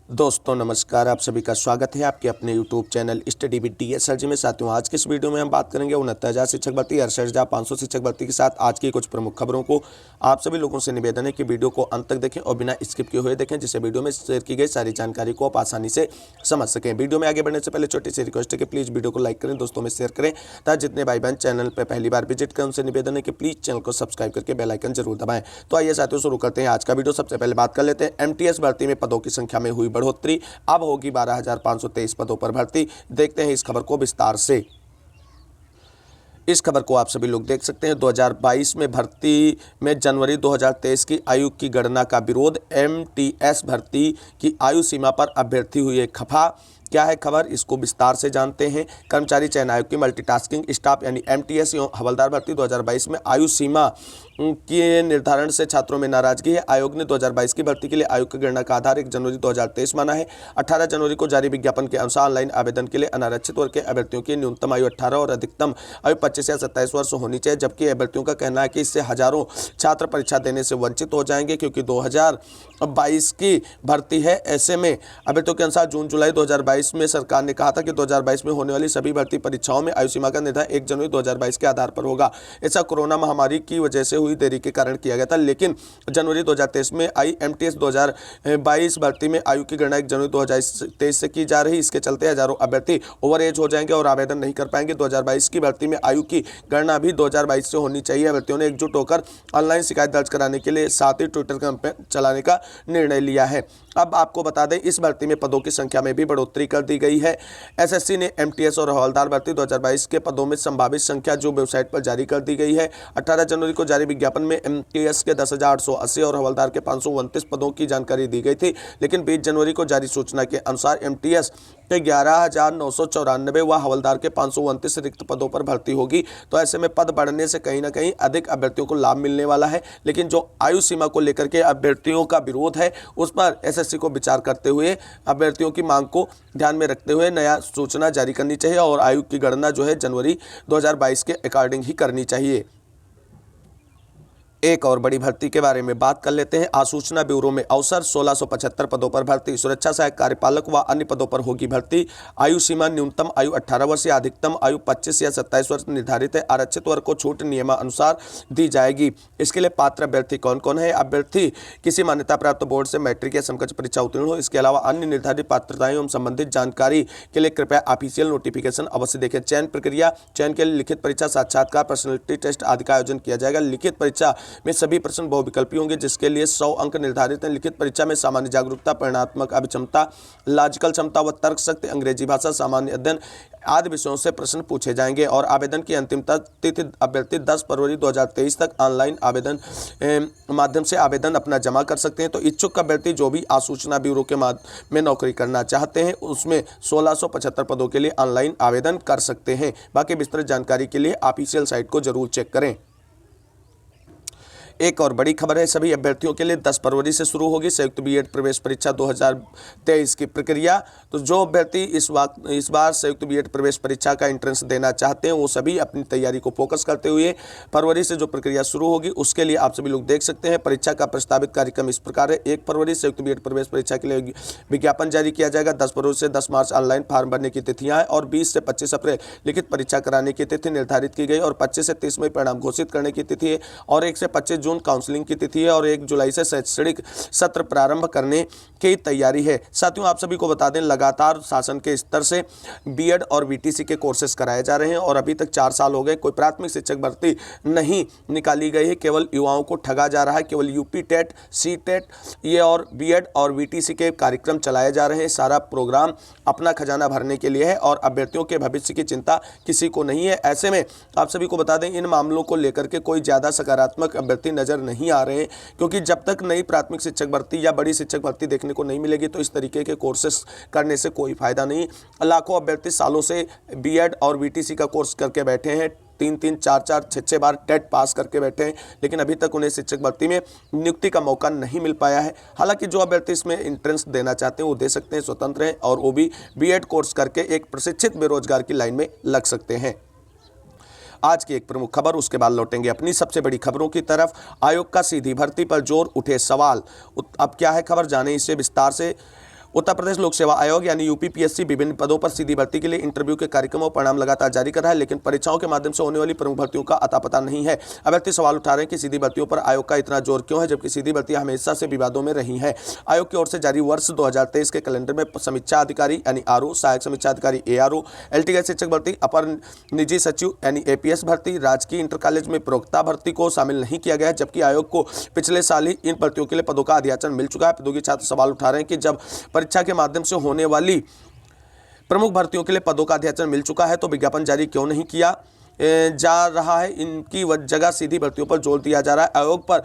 दोस्तों नमस्कार, आप सभी का स्वागत है आपके अपने YouTube channel study with DSRG में। साथियों, आज के इस वीडियो में हम बात करेंगे 69,000 शिक्षक भर्ती, 68,500 शिक्षक भर्ती के साथ आज की कुछ प्रमुख खबरों को। आप सभी लोगों से निवेदन है कि वीडियो को अंत तक देखें और बिना स्किप किए हुए देखें, जिससे वीडियो में शेयर की गई सारी जानकारी को आप आसानी से समझ सकें। वीडियो में आगे बढ़ने से पहले छोटी सी रिक्वेस्ट है कि प्लीज़ वीडियो को लाइक करें, दोस्तों में शेयर करें, ताकि जितने भाई बहन चैनल पर पहली बार विजिट करें उनसे निवेदन है कि प्लीज़ चैनल को सब्सक्राइब करके बेल आइकन जरूर दबाएं। तो आइए साथियों, शुरू करते हैं आज का वीडियो। सबसे पहले बात कर लेते हैं MTS भर्ती में पदों की संख्या में हुई बढ़ोतरी, अब होगी 12,523 पदों पर भर्ती। देखते हैं इस खबर को विस्तार से। इस खबर को आप सभी लोग देख सकते हैं। 2022 में भर्ती में जनवरी 2023 की आयु की गणना का विरोध, MTS भर्ती की आयु सीमा पर अभ्यर्थी हुए खफा। क्या है खबर, इसको विस्तार से जानते हैं। कर्मचारी चयन आयोग की मल्टीटास्किंग स्टाफ यानी MTS एवं हवलदार भर्ती 2022 में आयु सीमा के निर्धारण से छात्रों में नाराजगी है। आयोग ने 2022 की भर्ती के लिए आयु की गणना का आधार 1 जनवरी 2023 माना है। 18 जनवरी को जारी विज्ञापन के अनुसार ऑनलाइन आवेदन के लिए अनारक्षित वर्ग के अभ्यर्थियों की न्यूनतम आयु 18 और अधिकतम आयु 25 या 27 वर्ष होनी चाहिए, जबकि अभ्यर्थियों का कहना है कि इससे हजारों छात्र परीक्षा देने से वंचित हो जाएंगे, क्योंकि 2022 की भर्ती है। ऐसे में अभ्यर्थियों के अनुसार जून जुलाई 2022 में सरकार ने कहा था कि 2022 में होने वाली सभी भर्ती परीक्षाओं में आयु सीमा का निर्धारण 1 जनवरी 2022 के आधार पर होगा। ऐसा कोरोना महामारी की वजह से हुई देरी के कारण किया गया था, लेकिन जनवरी 2023 में आई MTS 2022 भर्ती में आयु की गणना 1 जनवरी 2023 से की जा रही। इसके चलते हजारों अभ्यर्थी ओवर एज हो जाएंगे और आवेदन नहीं कर पाएंगे। 2022 की भर्ती में आयु की गणना भी 2022 से होनी चाहिए। अभ्यर्थियों ने एकजुट होकर ऑनलाइन शिकायत दर्ज कराने के लिए साथ ही ट्विटर कैंपेन चलाने का निर्णय लिया है। अब आपको बता दें, इस भर्ती में पदों की संख्या में भी बढ़ोतरी कर दी गई है। SSC ने MTS और हवलदार भर्ती 2022 के पदों में संभावित संख्या जो वेबसाइट पर जारी कर दी गई है। 18 जनवरी को जारी विज्ञापन में MTS के 10,880 और हवलदार के 529 पदों की जानकारी दी गई थी, लेकिन 20 जनवरी को जारी सूचना के अनुसार MTS के 11,994 व हवलदार के 529 रिक्त पदों पर भर्ती होगी। तो ऐसे में पद बढ़ने से कहीं ना कहीं अधिक अभ्यर्थियों को लाभ मिलने वाला है, लेकिन जो आयु सीमा को लेकर के अभ्यर्थियों का विरोध है उस पर SSC को विचार करते हुए अभ्यर्थियों की मांग को ध्यान में रखते हुए नया सूचना जारी करनी चाहिए और आयु की गणना जो है जनवरी 2022 के अकॉर्डिंग ही करनी चाहिए। एक और बड़ी भर्ती के बारे में बात कर लेते हैं। आसूचना ब्यूरो में अवसर, 1675 पदों पर भर्ती। सुरक्षा सहायक कार्यपालक व अन्य पदों पर होगी भर्ती। आयु सीमा न्यूनतम आयु 18 वर्ष या अधिकतम आयु 25 या 27 वर्ष निर्धारित है। आरक्षित वर्ग को छूट नियमानुसार दी जाएगी। इसके लिए पात्र अभ्यर्थी कौन कौन है? अभ्यर्थी किसी मान्यता प्राप्त बोर्ड से मैट्रिक या समकक्ष परीक्षा उत्तीर्ण हो। इसके अलावा अन्य निर्धारित पात्रताएं एवं संबंधित जानकारी के लिए कृपया ऑफिशियल नोटिफिकेशन अवश्य देखें। चयन प्रक्रिया, चयन के लिए लिखित परीक्षा, साक्षात्कार, पर्सनैलिटी टेस्ट आदि का आयोजन किया जाएगा। लिखित परीक्षा में सभी प्रश्न बहुविकल्पी होंगे, जिसके लिए 100 अंक निर्धारित हैं। लिखित परीक्षा में सामान्य जागरूकता, परिणात्मक अभिक्षमता, लॉजिकल क्षमता व तर्क शक्ति, अंग्रेजी भाषा, सामान्य अध्ययन आदि विषयों से प्रश्न पूछे जाएंगे। और आवेदन की अंतिम तिथि अभ्यर्थी 10 फरवरी 2023 तक ऑनलाइन आवेदन माध्यम से आवेदन अपना जमा कर सकते हैं। तो इच्छुक अभ्यर्थी जो भी आसूचना ब्यूरो के में नौकरी करना चाहते हैं उसमें 1675 पदों के लिए ऑनलाइन आवेदन कर सकते हैं। बाकी विस्तृत जानकारी के लिए ऑफिशियल साइट को जरूर चेक करें। एक और बड़ी खबर है, सभी अभ्यर्थियों के लिए 10 फरवरी से शुरू होगी संयुक्त B.Ed प्रवेश परीक्षा 2023 की प्रक्रिया। तो जो अभ्यर्थी इस बार संयुक्त B.Ed प्रवेश परीक्षा का एंट्रेंस देना चाहते हैं वो सभी अपनी तैयारी को फोकस करते हुए फरवरी से जो प्रक्रिया शुरू होगी उसके लिए आप सभी लोग देख सकते हैं। परीक्षा का प्रस्तावित कार्यक्रम इस प्रकार है। 1 फरवरी संयुक्त B.Ed प्रवेश परीक्षा के लिए विज्ञापन जारी किया जाएगा। 10 फरवरी से 10 मार्च ऑनलाइन फॉर्म भरने की तिथियां हैं और 20 से 25 अप्रैल लिखित परीक्षा कराने की तिथि निर्धारित की गई और 25 से 30 मई परिणाम घोषित करने की तिथि है और 1 से 25 जून काउंसलिंग की तिथि है और 1 जुलाई से शैक्षणिक सत्र प्रारंभ करने की तैयारी है। साथियों, आप सभी को बता दें, लगातार शासन के स्तर से B.Ed और VTC के कोर्सेज कराए जा रहे हैं और अभी तक 4 साल हो गए, कोई प्राथमिक शिक्षक भर्ती नहीं निकाली गई है। केवल युवाओं को ठगा जा रहा है। केवल UP टेट, CTET ये और B.Ed और VTC के कार्यक्रम चलाए जा रहे हैं। सारा प्रोग्राम अपना खजाना भरने के लिए है और अभ्यर्थियों के भविष्य की चिंता किसी को नहीं है। ऐसे में आप सभी को बता दें, इन मामलों को लेकर के कोई ज़्यादा सकारात्मक अभ्यर्थी नजर नहीं आ रहे हैं, क्योंकि जब तक नई प्राथमिक शिक्षक भर्ती या बड़ी शिक्षक भर्ती देखने को नहीं मिलेगी तो इस तरीके के कोर्सेस करने से कोई फायदा नहीं। लाखों अभ्यर्थी सालों से B.Ed और VTC का कोर्स करके बैठे हैं, 3-3, 4-4, 6-6 बार टेट पास करके बैठे हैं, लेकिन अभी तक उन्हें शिक्षक भर्ती में नियुक्ति का मौका नहीं मिल पाया है। हालांकि जो अभ्यर्थी इसमें एंट्रेंस देना चाहते हैं वो दे सकते हैं, स्वतंत्र हैं और वो भी B.Ed कोर्स करके एक प्रशिक्षित बेरोजगार की लाइन में लग सकते हैं। आज की एक प्रमुख खबर, उसके बाद लौटेंगे अपनी सबसे बड़ी खबरों की तरफ। आयोग का सीधी भर्ती पर जोर, उठे सवाल। अब क्या है खबर, जाने इसे विस्तार से। उत्तर प्रदेश लोक सेवा आयोग यानी यूपीपीएससी विभिन्न पदों पर सीधी भर्ती के लिए इंटरव्यू के कार्यक्रम और परिणाम लगातार जारी कर रहा है, लेकिन परीक्षाओं के माध्यम से होने वाली प्रमुख भर्तियों का अता पता नहीं है। अभ्यर्थी सवाल उठा रहे हैं कि सीधी भर्तियों पर आयोग का इतना जोर क्यों है, जबकि सीधी भर्तियां हमेशा से विवादों में रही हैं। आयोग की ओर से जारी वर्ष 2023 के कैलेंडर में समीक्षा अधिकारी यानी आरओ, सहायक समीक्षा अधिकारी एआरओ, एलटीए शिक्षक भर्ती, अपर निजी सचिव यानी एपीएस भर्ती, राजकीय इंटर कॉलेज में प्रवक्ता भर्ती को शामिल नहीं किया गया, जबकि आयोग को पिछले साल ही इन भर्तियों के लिए पदों का अधियाचन मिल चुका है। प्रतियोगी छात्र सवाल उठा रहे हैं कि जब परीक्षा के माध्यम से होने वाली प्रमुख भर्तियों के लिए पदों का अध्याचन मिल चुका है तो विज्ञापन जारी क्यों नहीं किया जा रहा है। इनकी जगह सीधी भर्तियों पर जोर दिया जा रहा है। आयोग पर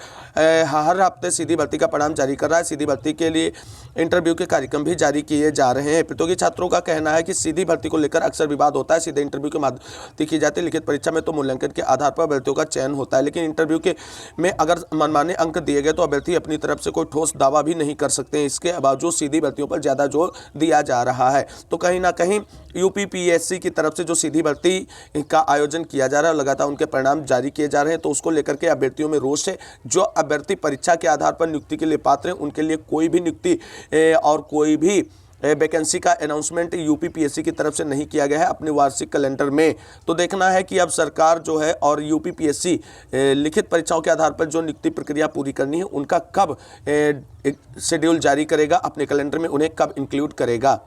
हर हफ्ते सीधी भर्ती का परिणाम जारी कर रहा है। सीधी भर्ती के लिए इंटरव्यू के कार्यक्रम भी जारी किए जा रहे हैं। प्रतियोगी छात्रों का कहना है कि सीधी भर्ती को लेकर अक्सर विवाद होता है। सीधे इंटरव्यू के माध्यम की जाती है, लिखित परीक्षा में तो मूल्यांकन के आधार पर अभ्यर्थियों का चयन होता है, लेकिन इंटरव्यू के में अगर मनमाने अंक दिए गए तो अभ्यर्थी अपनी तरफ से कोई ठोस दावा भी नहीं कर सकते। इसके बावजूद सीधी भर्तियों पर ज़्यादा जोर दिया जा रहा है। तो कहीं ना कहीं यूपीपीएससी की तरफ से जो सीधी भर्ती का आयोजन किया जा रहा है, लगातार उनके परिणाम जारी किए जा रहे हैं, तो उसको लेकर के अभ्यर्थियों में रोष है। जो अभ्यर्थी परीक्षा के आधार पर नियुक्ति के लिए पात्र हैं, उनके लिए कोई भी नियुक्ति और कोई भी वैकेंसी का अनाउंसमेंट यूपीपीएससी की तरफ से नहीं किया गया है अपने वार्षिक कैलेंडर में। तो देखना है कि अब सरकार जो है और यूपीपीएससी लिखित परीक्षाओं के आधार पर जो नियुक्ति प्रक्रिया पूरी करनी है उनका कब शेड्यूल जारी करेगा, अपने कैलेंडर में उन्हें कब इंक्लूड करेगा।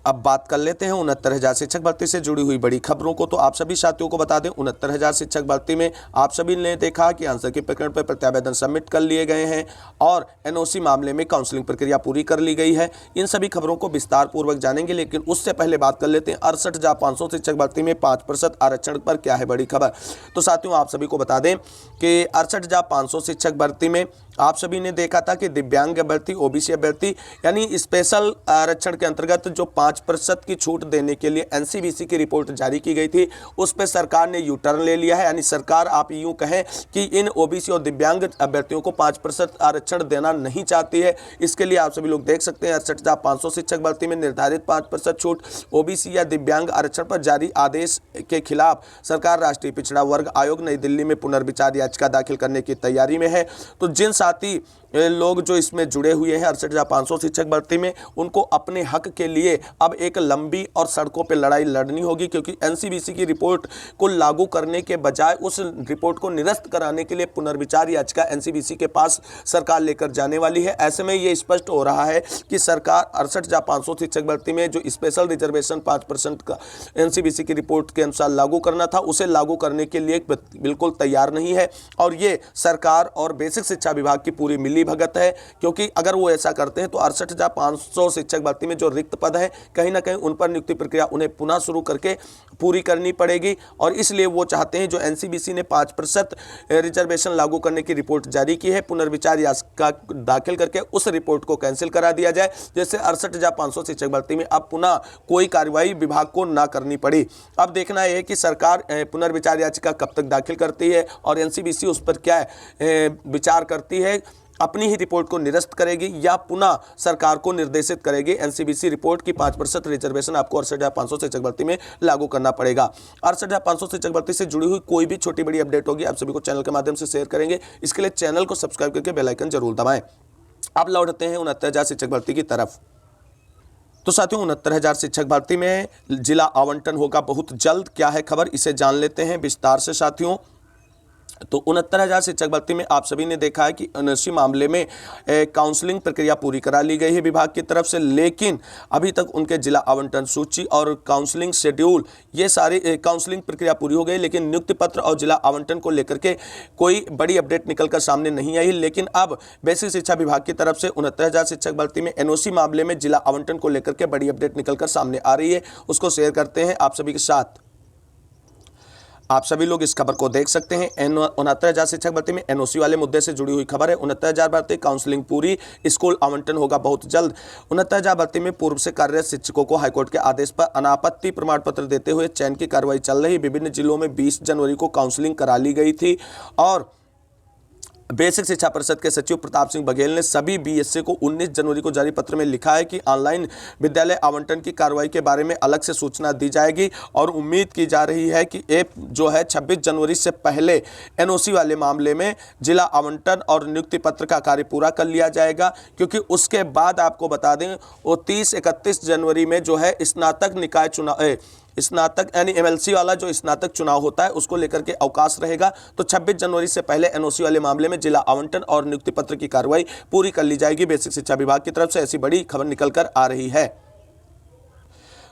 अब बात कर लेते हैं 69,000 शिक्षक भर्ती से जुड़ी हुई बड़ी खबरों को। तो आप सभी साथियों को बता दें, 69,000 शिक्षक भर्ती में आप सभी ने देखा कि आंसर की प्रकरण पर प्रत्यावेदन सबमिट कर लिए गए हैं और एनओसी मामले में काउंसलिंग प्रक्रिया पूरी कर ली गई है। इन सभी खबरों को विस्तार पूर्वक जानेंगे, लेकिन उससे पहले बात कर लेते हैं 68,500 शिक्षक भर्ती में 5% आरक्षण पर क्या है बड़ी खबर। तो साथियों, आप सभी को बता दें कि 68,500 शिक्षक भर्ती में आप सभी ने देखा था कि दिव्यांग अभ्यर्थी, ओबीसी अभ्यर्थी यानी स्पेशल आरक्षण के अंतर्गत जो 5% की छूट देने के लिए एनसीबीसी की रिपोर्ट जारी की गई थी, उस पर सरकार ने यू टर्न ले लिया है। यानी सरकार, आप यूं कहें कि इन ओबीसी और दिव्यांग अभ्यर्थियों को 5% आरक्षण देना नहीं चाहती है। इसके लिए आप सभी लोग देख सकते हैं 68,500 शिक्षक भर्ती में निर्धारित 5% छूट, ओबीसी या दिव्यांग आरक्षण पर जारी आदेश के खिलाफ सरकार राष्ट्रीय पिछड़ा वर्ग आयोग नई दिल्ली में पुनर्विचार याचिका दाखिल करने की तैयारी में है। तो जिन साथी लोग जो इसमें जुड़े हुए हैं 68,500 शिक्षक भर्ती में, उनको अपने हक के लिए अब एक लंबी और सड़कों पे लड़ाई लड़नी होगी, क्योंकि एनसीबीसी की रिपोर्ट को लागू करने के बजाय उस रिपोर्ट को निरस्त कराने के लिए पुनर्विचार याचिका एनसीबीसी के पास सरकार लेकर जाने वाली है। ऐसे में ये स्पष्ट हो रहा है कि सरकार 68,500 शिक्षक भर्ती में जो स्पेशल रिजर्वेशन 5% का एनसीबीसी की रिपोर्ट के अनुसार लागू करना था, उसे लागू करने के लिए बिल्कुल तैयार नहीं है। और ये सरकार और बेसिक शिक्षा विभाग की पूरी मिली भगत है, क्योंकि अगर वो ऐसा करते हैं तो 68,500 शिक्षक भर्ती में जो रिक्त पद है, कहीं ना कहीं उन पर नियुक्ति प्रक्रिया उन्हें पुनः शुरू करके पूरी करनी पड़ेगी। और इसलिए वो चाहते हैं, जो एनसीबीसी ने 5% रिजर्वेशन लागू करने की रिपोर्ट जारी की है, पुनर्विचार याचिका दाखिल करके उस रिपोर्ट को कैंसिल करा दिया जाए, जैसे 68,500 शिक्षक भर्ती में अब पुनः कोई कार्रवाई विभाग को ना करनी पड़ी। अब देखना है कि सरकार पुनर्विचार याचिका कब तक दाखिल करती है और एनसीबीसी उस पर क्या विचार करती है, अपनी ही रिपोर्ट को निरस्त करेगी या पुनः सरकार को निर्देशित करेगी एनसीबीसी रिपोर्ट की 5% रिजर्वेशन आपको 68,500 शिक्षक भर्ती में लागू करना पड़ेगा। 68,500 शिक्षक भर्ती से जुड़ी हुई कोई भी छोटी बड़ी अपडेट होगी, आप सभी को चैनल के माध्यम से शेयर करेंगे। इसके लिए चैनल को सब्सक्राइब करके बेल आइकन जरूर दबाएं। अब लौटते हैं 69,000 शिक्षक भर्ती की तरफ। तो साथियों, 69,000 शिक्षक भर्ती में जिला आवंटन होगा बहुत जल्द। क्या है खबर, इसे जान लेते हैं विस्तार से साथियों। तो 69,000 शिक्षक भर्ती में आप सभी ने देखा है कि एनओसी मामले में काउंसलिंग प्रक्रिया पूरी करा ली गई है विभाग की तरफ से, लेकिन अभी तक उनके जिला आवंटन सूची और काउंसलिंग शेड्यूल, ये सारी काउंसलिंग प्रक्रिया पूरी हो गई, लेकिन नियुक्ति पत्र और जिला आवंटन को लेकर के कोई बड़ी अपडेट निकलकर सामने नहीं आई। लेकिन अब बेसिक शिक्षा विभाग की तरफ से 69,000 शिक्षक भर्ती में एनओसी मामले में जिला आवंटन को लेकर के बड़ी अपडेट निकलकर सामने आ रही है, उसको शेयर करते हैं आप सभी के साथ। आप सभी लोग इस खबर को देख सकते हैं। 69,000 शिक्षक भर्ती में एनओसी वाले मुद्दे से जुड़ी हुई खबर है। 69,000 भर्ती, काउंसलिंग पूरी, स्कूल आवंटन होगा बहुत जल्द। 69,000 भर्ती में पूर्व से कार्यरत शिक्षकों को हाईकोर्ट के आदेश पर अनापत्ति प्रमाण पत्र देते हुए चयन की कार्रवाई चल रही। विभिन्न जिलों में 20 जनवरी को काउंसलिंग करा ली गई थी और बेसिक शिक्षा परिषद के सचिव प्रताप सिंह बघेल ने सभी बीएसए को 19 जनवरी को जारी पत्र में लिखा है कि ऑनलाइन विद्यालय आवंटन की कार्रवाई के बारे में अलग से सूचना दी जाएगी और उम्मीद की जा रही है कि ऐप जो है 26 जनवरी से पहले एनओसी वाले मामले में जिला आवंटन और नियुक्ति पत्र का कार्य पूरा कर लिया जाएगा, क्योंकि उसके बाद आपको बता दें वो 30-31 जनवरी में जो है स्नातक निकाय चुनाव स्नातक यानी एमएलसी वाला जो स्नातक चुनाव होता है उसको लेकर के अवकाश रहेगा। तो 26 जनवरी से पहले एनओसी वाले मामले में जिला आवंटन और नियुक्ति पत्र की कार्रवाई पूरी कर ली जाएगी। बेसिक शिक्षा विभाग की तरफ से ऐसी बड़ी खबर निकल कर आ रही है।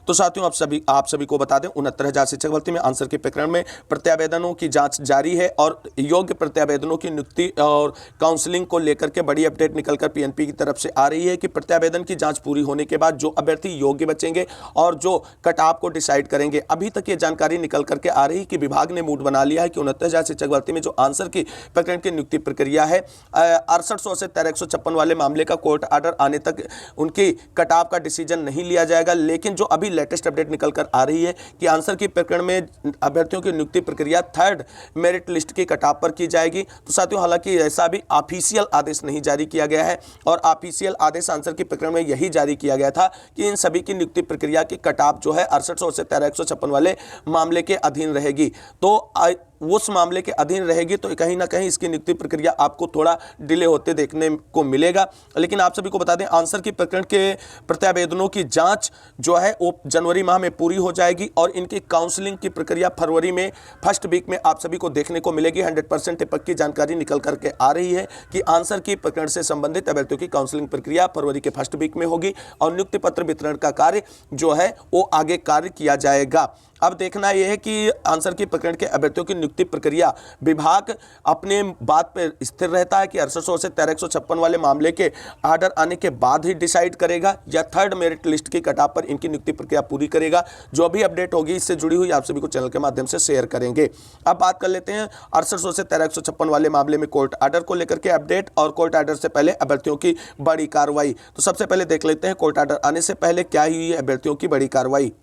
तो साथियों आप सभी को बता दें 69,000 शिक्षक भर्ती में आंसर के प्रकरण में प्रत्यावेदनों की जांच जारी है और योग्य प्रत्यावेदनों की नियुक्ति और काउंसलिंग को लेकर के बड़ी अपडेट निकलकर पीएनपी की तरफ से आ रही है कि प्रत्यावेदन की जांच पूरी होने के बाद जो अभ्यर्थी योग्य बचेंगे और जो कट ऑफ को डिसाइड करेंगे। अभी तक ये जानकारी निकल करके आ रही है कि विभाग ने मूड बना लिया है कि 69,000 शिक्षक भर्ती में जो आंसर की प्रकरण की नियुक्ति प्रक्रिया है 6800 से 1356 वाले मामले का कोर्ट ऑर्डर आने तक उनकी कट ऑफ का डिसीजन नहीं लिया जाएगा। लेकिन जो अभी लेटेस्ट अपडेट निकल कर आ रही है कि आंसर की प्रकरण में अभ्यर्थियों की नियुक्ति प्रक्रिया 3rd मेरिट लिस्ट की कटाव पर की जाएगी। तो साथियों हालांकि ऐसा भी ऑफिशियल आदेश नहीं जारी किया गया है और ऑफिशियल आदेश आंसर की प्रकरण में यही जारी किया गया था कि इन सभी की नियुक्ति प्रक्रिया की कटाव जो है 6800 से 1356 वाले मामले के अधीन रहेगी। तो उस मामले के अधीन रहेगी तो कहीं ना कहीं इसकी नियुक्ति प्रक्रिया आपको थोड़ा डिले होते देखने को मिलेगा। लेकिन आप सभी को बता दें आंसर की प्रकरण के प्रत्यावेदनों की जांच जो है वो जनवरी माह में पूरी हो जाएगी और इनकी काउंसलिंग की प्रक्रिया फरवरी में फर्स्ट वीक में आप सभी को देखने को मिलेगी। 100% पक्की जानकारी निकल करके आ रही है कि आंसर की प्रकरण से संबंधित अभ्यर्थियों की काउंसलिंग प्रक्रिया फरवरी के फर्स्ट वीक में होगी और नियुक्ति पत्र वितरण का कार्य जो है वो आगे कार्य किया जाएगा। अब देखना यह है कि आंसर की प्रकरण के अभ्यर्थियों की नियुक्ति प्रक्रिया विभाग अपने बात पर स्थिर रहता है कि 6800 से 1356 वाले मामले के ऑर्डर आने के बाद ही डिसाइड करेगा या 3rd मेरिट लिस्ट की कटाव पर इनकी नियुक्ति प्रक्रिया पूरी करेगा। जो भी अपडेट होगी इससे जुड़ी हुई आप सभी को चैनल के माध्यम से शेयर करेंगे। अब बात कर लेते हैं 6800 से 1356 वाले मामले में कोर्ट ऑर्डर को लेकर के अपडेट और कोर्ट ऑर्डर से पहले अभ्यर्थियों की बड़ी कार्रवाई। तो सबसे पहले देख लेते हैं कोर्ट ऑर्डर आने से पहले क्या हुई है अभ्यर्थियों की बड़ी कार्रवाई।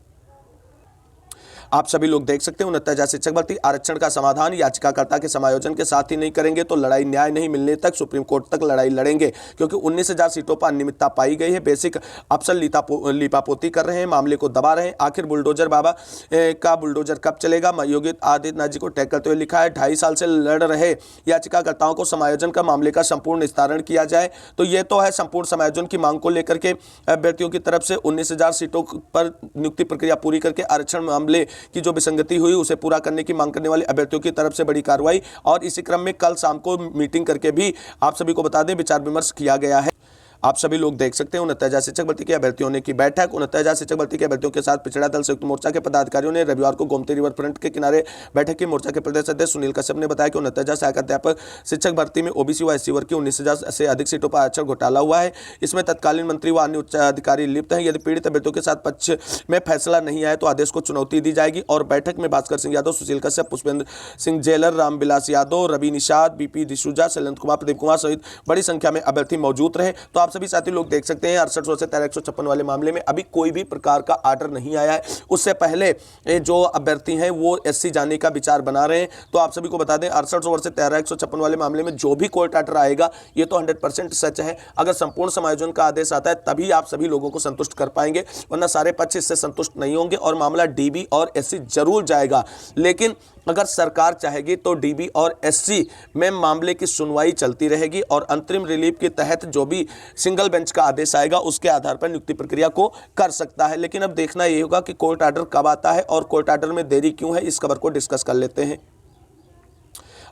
आप सभी लोग देख सकते हैं 69,000 शिक्षक भर्ती आरक्षण का समाधान याचिकाकर्ता के समायोजन के साथ ही नहीं करेंगे तो लड़ाई न्याय नहीं मिलने तक सुप्रीम कोर्ट तक लड़ाई लड़ेंगे, क्योंकि 19,000 सीटों पर अनियमितता पाई गई है। बेसिक अफसर लीपापोती कर रहे हैं, मामले को दबा रहे हैं। आखिर बुलडोजर बाबा का बुलडोजर कब चलेगा। योगी आदित्यनाथ जी को टैग करते हुए लिखा है 2.5 साल से लड़ रहे याचिकाकर्ताओं को समायोजन का मामले का संपूर्ण निस्तारण किया जाए। तो ये तो है संपूर्ण समायोजन की मांग को लेकर के अभ्यर्थियों की तरफ से 19,000 सीटों पर नियुक्ति प्रक्रिया पूरी करके आरक्षण मामले की जो विसंगति हुई उसे पूरा करने की मांग करने वाले अभ्यर्थियों की तरफ से बड़ी कार्रवाई। और इसी क्रम में कल शाम को मीटिंग करके भी आप सभी को बता दें विचार विमर्श किया गया है। आप सभी लोग देख सकते हैं 69,000 शिक्षक भर्ती के अभ्यर्थियों ने की बैठक। 69,000 शिक्षक भर्ती के अभ्यर्थियों के साथ पिछड़ा दल संयुक्त मोर्चा के पदाधिकारियों ने रविवार को गोमती रिवर फ्रंट के किनारे बैठक की। मोर्चा के प्रदेश अध्यक्ष सुनील कश्यप ने बताया कि 69,000 सहायक अध्यापक शिक्षक भर्ती में ओबीसी व एससी वर्ग की 19,000 से अधिक सीटों पर आरक्षण घोटाला हुआ है। इसमें तत्कालीन मंत्री व अन्य उच्च अधिकारी लिप्त हैं। यदि पीड़ित अभ्यर्थियों के साथ पक्ष में फैसला नहीं आए तो आदेश को चुनौती दी जाएगी। और बैठक में भास्कर सिंह यादव, सुशील कश्यप, पुष्पेंद्र सिंह जेलर, रामविलास यादव, रवि निषाद, बीपी डिसूजा, शैलेंद्र कुमार, प्रदीप कुमार सहित बड़ी संख्या में अभ्यर्थी मौजूद रहे। तो आप सभी साथी लोग देख सकते हैं 6800 से 1356 वाले मामले में अभी कोई भी प्रकार का आर्डर नहीं आया है। उससे पहले जो अभ्यर्थी हैं वो एससी जाने का विचार बना रहे हैं। तो आप सभी को बता दें 6800 से 1356 वाले मामले में जो भी कोर्ट आर्डर आएगा ये तो 100% सच है। अगर संपूर्ण समायोजन का आदेश आता है तभी आप सभी लोगों को संतुष्ट कर पाएंगे, वरना सारे पक्ष इससे संतुष्ट नहीं होंगे और मामला डीबी और एससी जरूर जाएगा। लेकिन अगर सरकार चाहेगी तो डीबी और एससी में मामले की सुनवाई चलती रहेगी और अंतरिम रिलीफ के तहत जो भी सिंगल बेंच का आदेश आएगा उसके आधार पर नियुक्ति प्रक्रिया को कर सकता है। लेकिन अब देखना यह होगा कि कोर्ट आर्डर कब आता है और कोर्ट आर्डर में देरी क्यों है, इस खबर को डिस्कस कर लेते हैं।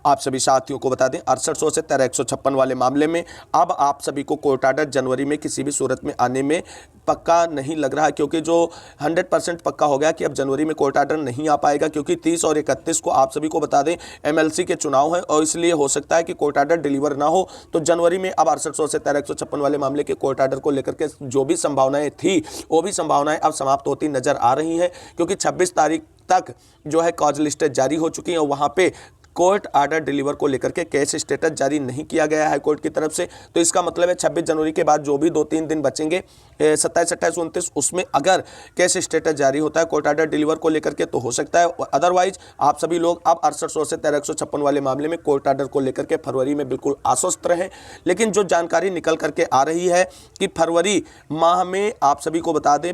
आप सभी साथियों को बता दें 6800 से 1356 वाले मामले में अब आप सभी को कोर्ट आर्डर जनवरी में किसी भी सूरत में आने में पक्का नहीं लग रहा है, क्योंकि जो 100% पक्का हो गया कि अब जनवरी में कोर्ट आर्डर नहीं आ पाएगा, क्योंकि 30 और 31 को आप सभी को बता दें एमएलसी के चुनाव हैं और इसलिए हो सकता है कि कोर्ट आर्डर डिलीवर ना हो। तो जनवरी में अब 6800 से 1356 वाले मामले के कोर्ट आर्डर को लेकर के जो भी संभावनाएं थी वो भी संभावनाएं अब समाप्त होती नजर आ रही हैं, क्योंकि 26 तारीख तक जो है कॉज लिस्ट जारी हो चुकी है और वहाँ पे कोर्ट आर्डर डिलीवर को लेकर के केस स्टेटस जारी नहीं किया गया है कोर्ट की तरफ से। तो इसका मतलब है 26 जनवरी के बाद जो भी 2-3 दिन बचेंगे 27, 28, 29, उसमें अगर केस स्टेटस जारी होता है कोर्ट आर्डर डिलीवर को लेकर के तो हो सकता है। अदरवाइज आप सभी लोग अब 6800 से 1356 वाले मामले में कोर्ट आर्डर को लेकर के फरवरी में बिल्कुल आश्वस्त रहें। लेकिन जो जानकारी निकल करके आ रही है कि फरवरी माह में आप सभी को बता दें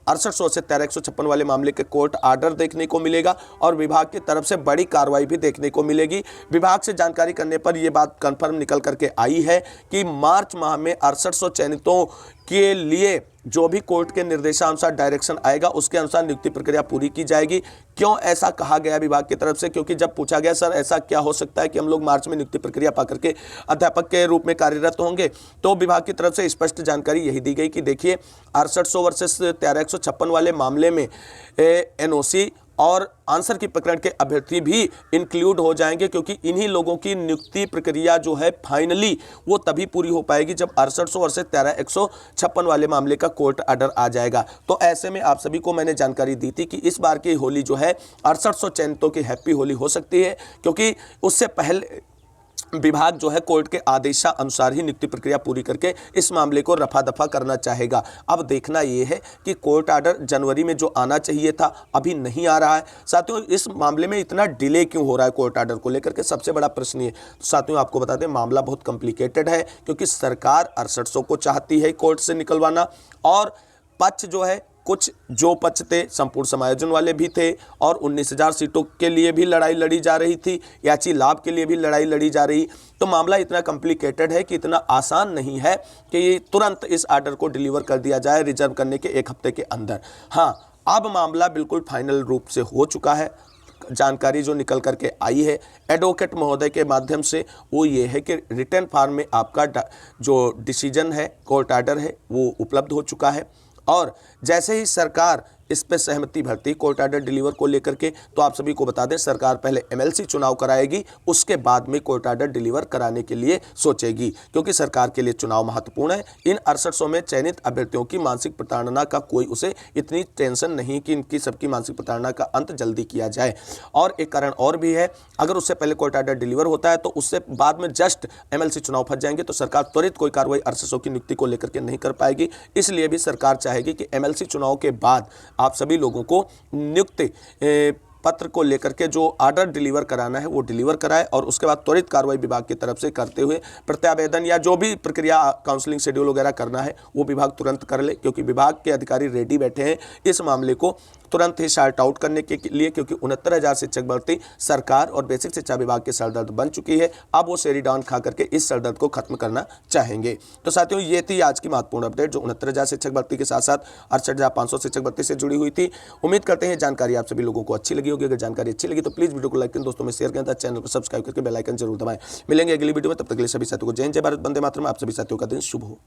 6800 से 1356 वाले मामले के कोर्ट आर्डर देखने को मिलेगा और विभाग की तरफ से बड़ी कार्रवाई भी देखने को मिलेगी। विभाग से जानकारी करने पर यह बात कंफर्म निकल करके आई है कि मार्च माह में 6800 चयनितों के लिए जो भी कोर्ट के निर्देशानुसार डायरेक्शन आएगा उसके अनुसार नियुक्ति प्रक्रिया पूरी की जाएगी। क्यों ऐसा कहा गया विभाग की तरफ से? क्योंकि जब पूछा गया सर ऐसा क्या हो सकता है कि हम लोग मार्च में नियुक्ति प्रक्रिया पा करके अध्यापक के रूप में कार्यरत होंगे, तो विभाग की तरफ से स्पष्ट जानकारी यही दी गई कि देखिए 6800 वर्सेस 1356 वाले मामले में एनओसी और आंसर की प्रकरण के अभ्यर्थी भी इंक्लूड हो जाएंगे, क्योंकि इन्हीं लोगों की नियुक्ति प्रक्रिया जो है फाइनली वो तभी पूरी हो पाएगी जब 6800 वर्सेस 1356 वाले मामले का कोर्ट आर्डर आ जाएगा। तो ऐसे में आप सभी को मैंने जानकारी दी थी कि इस बार की होली जो है 6800 चयनितों की हैप्पी होली हो सकती है, क्योंकि उससे पहले विभाग जो है कोर्ट के आदेशानुसार ही नियुक्ति प्रक्रिया पूरी करके इस मामले को रफा दफा करना चाहेगा। अब देखना यह है कि कोर्ट आर्डर जनवरी में जो आना चाहिए था अभी नहीं आ रहा है। साथियों इस मामले में इतना डिले क्यों हो रहा है कोर्ट आर्डर को लेकर के, सबसे बड़ा प्रश्न ये। तो साथियों आपको बता दें मामला बहुत कॉम्प्लिकेटेड है, क्योंकि सरकार 6800 को चाहती है कोर्ट से निकलवाना और पक्ष जो है कुछ जो पक्ष थे संपूर्ण समायोजन वाले भी थे और 19,000 सीटों के लिए भी लड़ाई लड़ी जा रही थी, याची लाभ के लिए भी लड़ाई लड़ी जा रही। तो मामला इतना कॉम्प्लिकेटेड है कि इतना आसान नहीं है कि ये तुरंत इस आर्डर को डिलीवर कर दिया जाए रिजर्व करने के 1 हफ्ते के अंदर। हाँ, अब मामला बिल्कुल फाइनल रूप से हो चुका है। जानकारी जो निकल करके आई है एडवोकेट महोदय के माध्यम से वो ये है कि रिटर्न फॉर्म में आपका जो डिसीजन है कोर्ट आर्डर है वो उपलब्ध हो चुका है और जैसे ही सरकार इस पे सहमति भरती कोर्ट आर्डर डिलीवर को लेकर के, तो आप सभी को बता दें सरकार पहले एमएलसी चुनाव कराएगी, उसके बाद में कोर्ट आर्डर डिलीवर कराने के लिए सोचेगी, क्योंकि सरकार के लिए चुनाव महत्वपूर्ण है। इन 6800 में चयनित अभ्यर्थियों की मानसिक प्रताड़ना का कोई उसे इतनी टेंशन नहीं कि इनकी सबकी मानसिक प्रताड़ना का अंत जल्दी किया जाए। और एक कारण और भी है, अगर उससे पहले कोर्ट आर्डर डिलीवर होता है तो उससे बाद में जस्ट एमएलसी चुनाव फंस जाएंगे तो सरकार त्वरित कोई कार्रवाई 6800 की नियुक्ति को लेकर के नहीं कर पाएगी। इसलिए भी सरकार चाहेगी कि एमएलसी चुनाव के बाद आप सभी लोगों को नियुक्ति पत्र को लेकर के जो आर्डर डिलीवर कराना है वो डिलीवर कराए और उसके बाद त्वरित कार्रवाई विभाग की तरफ से करते हुए प्रत्यावेदन या जो भी प्रक्रिया काउंसलिंग शेड्यूल वगैरह करना है वो विभाग तुरंत कर ले, क्योंकि विभाग के अधिकारी रेडी बैठे हैं इस मामले को तुरंत ही शार्ट आउट करने के लिए, क्योंकि 69,000 शिक्षक भर्ती सरकार और बेसिक शिक्षा विभाग के सरदर्द बन चुकी है। अब वो सेरीडाउन खा करके इस सरदर्द को खत्म करना चाहेंगे। तो साथियों ये थी आज की महत्वपूर्ण अपडेट जो 69,000 शिक्षक भर्ती के साथ साथ 68,500 शिक्षक भर्ती से जुड़ी हुई थी। उम्मीद करते हैं जानकारी आप सभी लोगों को अच्छी लगी होगी। अगर जानकारी अच्छी लगी तो प्लीज वीडियो को लाइक करें, दोस्तों में शेयर करें, चैनल को सब्सक्राइब करके बेल आइकन जरूर दबाएं। मिलेंगे अगली वीडियो में, तब तक के लिए सभी साथियों को जय हिंद, जय भारत, वंदे मातरम। आप सभी साथियों का दिन शुभ हो।